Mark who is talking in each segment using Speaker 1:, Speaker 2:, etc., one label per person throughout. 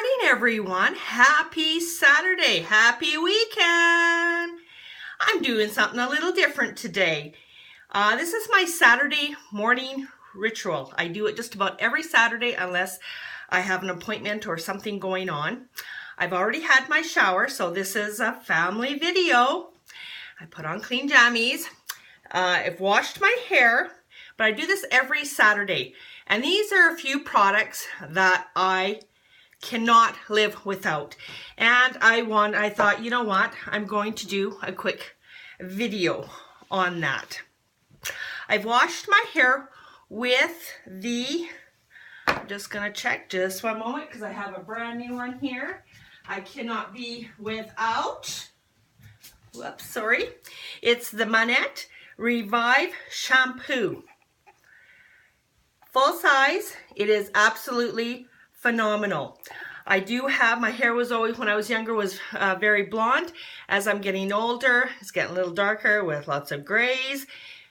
Speaker 1: morning, everyone. Happy Saturday. Happy weekend. I'm doing something a little different today. This is my Saturday morning ritual. I do it just about every Saturday unless I have an appointment or something going on. I've already had my shower, so this is a family video. I put on clean jammies. I've washed my hair, but I do this every Saturday. And these are a few products that I cannot live without. And I thought, you know what? I'm going to do a quick video on that. I've washed my hair with I'm just going to check just one moment because I have a brand new one here. I cannot be without, whoops, sorry. It's the Monat Revive Shampoo. Full size. It is absolutely phenomenal. I do have, my hair was always, when I was younger, was very blonde. As I'm getting older, it's getting a little darker with lots of grays,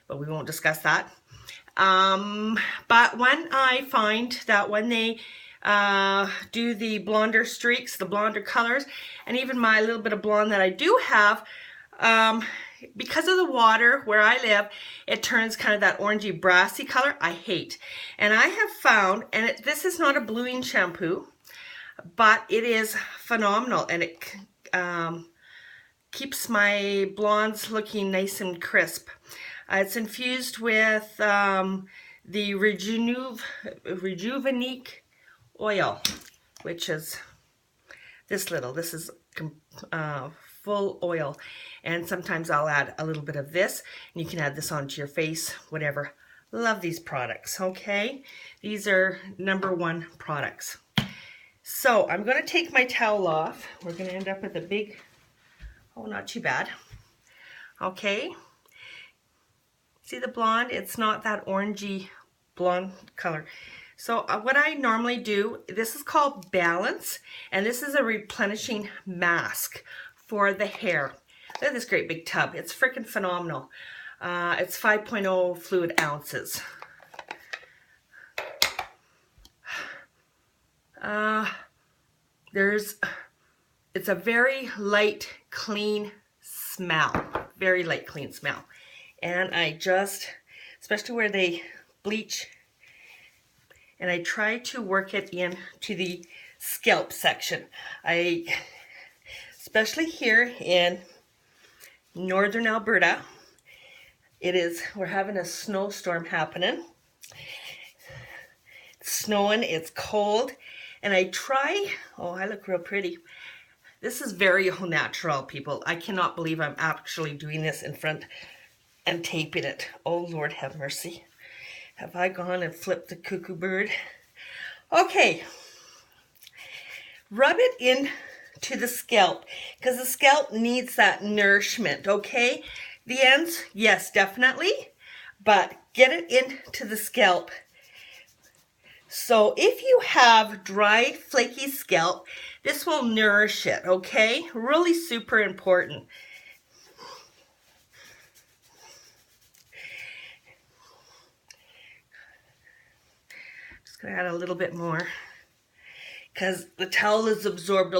Speaker 1: but we won't discuss that. But when I find that when they do the blonder streaks, the blonder colors, and even my little bit of blonde that I do have, because of the water where I live, it turns kind of that orangey brassy color I hate. And I have found, and this is not a bluing shampoo, but it is phenomenal, and it keeps my blondes looking nice and crisp. It's infused with the Rejuveneek oil, which is this is full oil, and sometimes I'll add a little bit of this, and you can add this onto your face, whatever. Love these products. Okay, these are #1 products. So I'm going to take my towel off. We're going to end up with a big, oh, not too bad. Okay, see the blonde? It's not that orangey blonde color. So what I normally do, this is called Balance, and this is a replenishing mask for the hair. Look at this great big tub. It's freaking phenomenal. It's 5.0 fluid ounces. It's a very light, clean smell. Very light, clean smell. And I just, especially where they bleach, and I try to work it into the scalp section. Especially here in northern Alberta, we're having a snowstorm happening. It's snowing, it's cold, and I look real pretty. This is very au natural, people. I cannot believe I'm actually doing this in front and taping it. Oh, Lord have mercy. Have I gone and flipped the cuckoo bird? Okay. Rub it in to the scalp, because the scalp needs that nourishment, okay? The ends, yes, definitely, but get it into the scalp. So if you have dry, flaky scalp, this will nourish it, okay? Really super important. Just gonna add a little bit more, because the towel has absorbed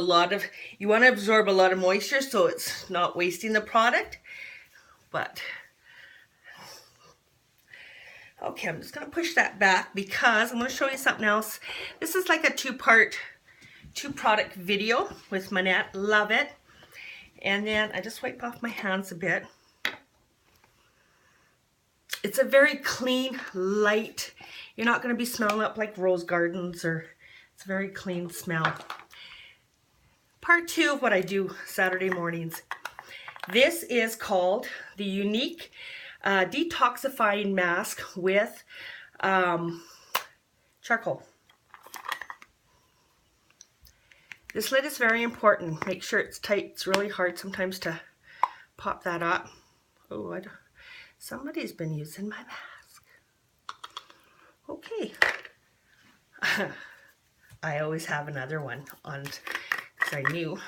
Speaker 1: you want to absorb a lot of moisture so it's not wasting the product. But okay, I'm just going to push that back because I'm going to show you something else. This is like a two-product video with Monat. Love it. And then I just wipe off my hands a bit. It's a very clean, light. You're not going to be smelling up like rose gardens, or it's a very clean smell. Part 2 of what I do Saturday mornings. This is called the Younique Detoxifying Mask with charcoal. This lid is very important. Make sure it's tight. It's really hard sometimes to pop that up. Oh, somebody's been using my mask. Okay. I always have another one on because I knew.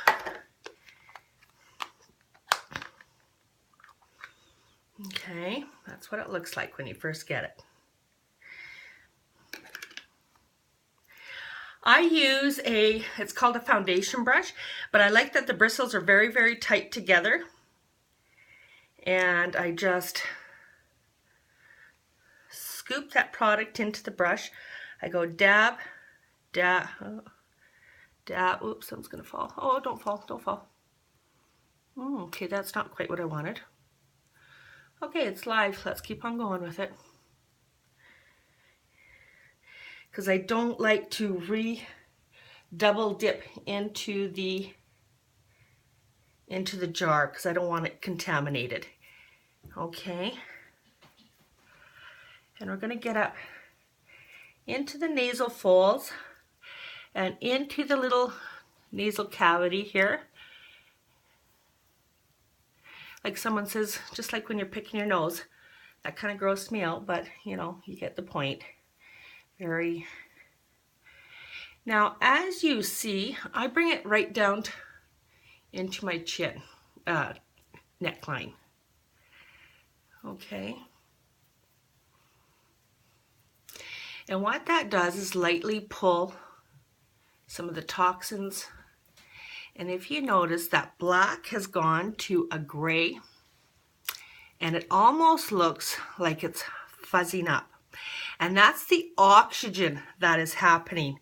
Speaker 1: Okay, that's what it looks like when you first get it. I use it's called a foundation brush, but I like that the bristles are very, very tight together. And I just scoop that product into the brush. I go dab, dab, dab. Oops, something's gonna fall. Oh, don't fall, don't fall. Okay, that's not quite what I wanted. Okay, it's live. Let's keep on going with it. Because I don't like to double dip into the jar because I don't want it contaminated. Okay. And we're going to get up into the nasal folds and into the little nasal cavity here. Like someone says, just like when you're picking your nose. That kind of grossed me out, but you know, you get the point. Very. Now, as you see, I bring it right down into my chin, neckline. Okay. And what that does is lightly pull some of the toxins. And if you notice, that black has gone to a gray, and it almost looks like it's fuzzing up. And that's the oxygen that is happening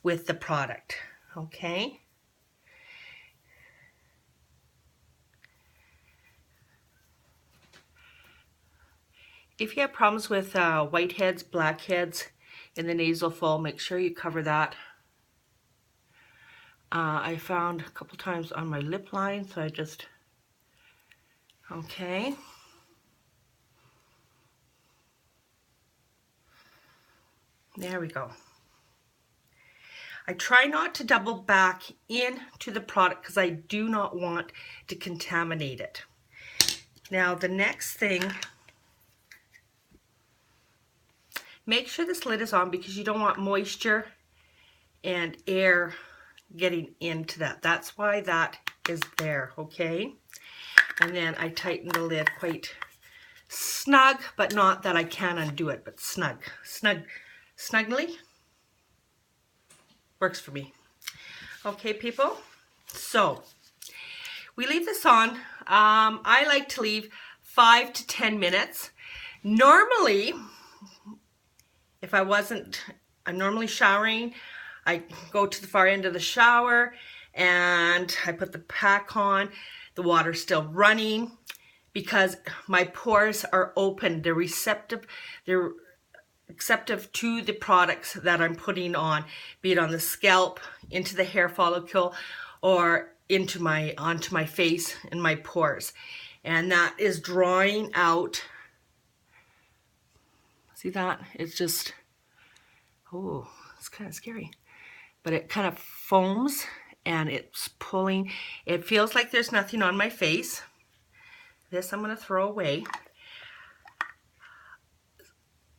Speaker 1: with the product, okay? If you have problems with whiteheads, blackheads in the nasal fold, make sure you cover that. I found a couple times on my lip line, so I just, okay. There we go. I try not to double back into the product because I do not want to contaminate it. Now the next thing, make sure this lid is on because you don't want moisture and air getting into that. That's why that is there, okay? And then I tighten the lid quite snug, but not that I can undo it, but snug. Snugly works for me. Okay, people, so we leave this on. I like to leave 5 to 10 minutes. Normally, if I'm normally showering, I go to the far end of the shower and I put the pack on. The water's still running because my pores are open. They're receptive to the products that I'm putting on, be it on the scalp, into the hair follicle, or onto my face and my pores. And that is drawing out. See that? It's just, oh, it's kind of scary. But it kind of foams and it's pulling. It feels like there's nothing on my face. This I'm going to throw away.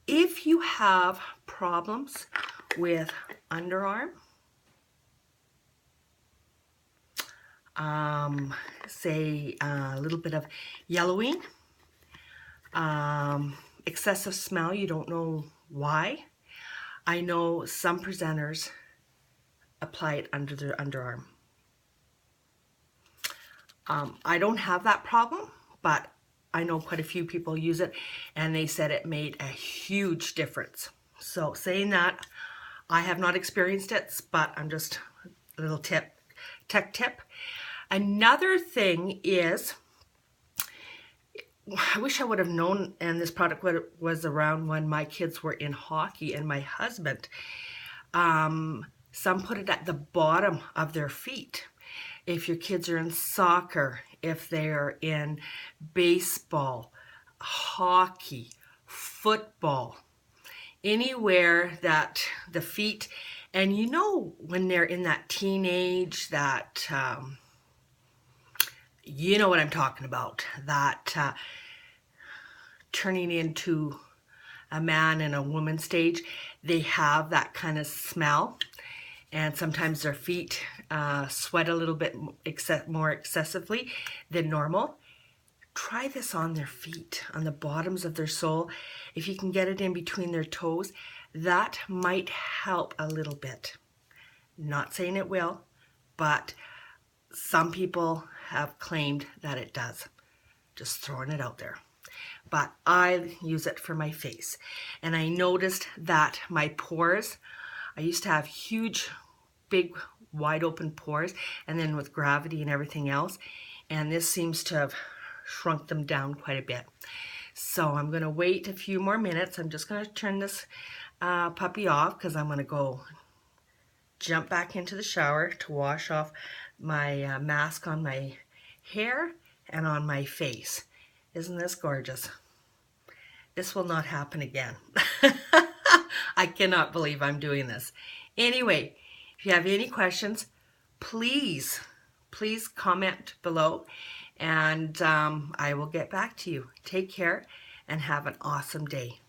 Speaker 1: If you have problems with underarm, say a little bit of yellowing, excessive smell, you don't know why. I know some presenters apply it under their underarm. I don't have that problem, but I know quite a few people use it and they said it made a huge difference. So saying that, I have not experienced it, but I'm just a little tech tip. Another thing is, I wish I would have known, and this product was around when my kids were in hockey and my husband, some put it at the bottom of their feet. If your kids are in soccer, if they're in baseball, hockey, football, anywhere that the feet, and you know when they're in that teenage, that, you know what I'm talking about, that turning into a man and a woman stage, they have that kind of smell. And sometimes their feet sweat a little bit more excessively than normal. Try this on their feet, on the bottoms of their sole. If you can get it in between their toes, that might help a little bit. Not saying it will, but some people have claimed that it does. Just throwing it out there. But I use it for my face. And I noticed that my pores, I used to have huge, big, wide open pores, and then with gravity and everything else, and this seems to have shrunk them down quite a bit. So I'm going to wait a few more minutes. I'm just going to turn this puppy off because I'm going to go jump back into the shower to wash off my mask on my hair and on my face. Isn't this gorgeous? This will not happen again. I cannot believe I'm doing this. Anyway, if you have any questions, please comment below, and I will get back to you. Take care and have an awesome day.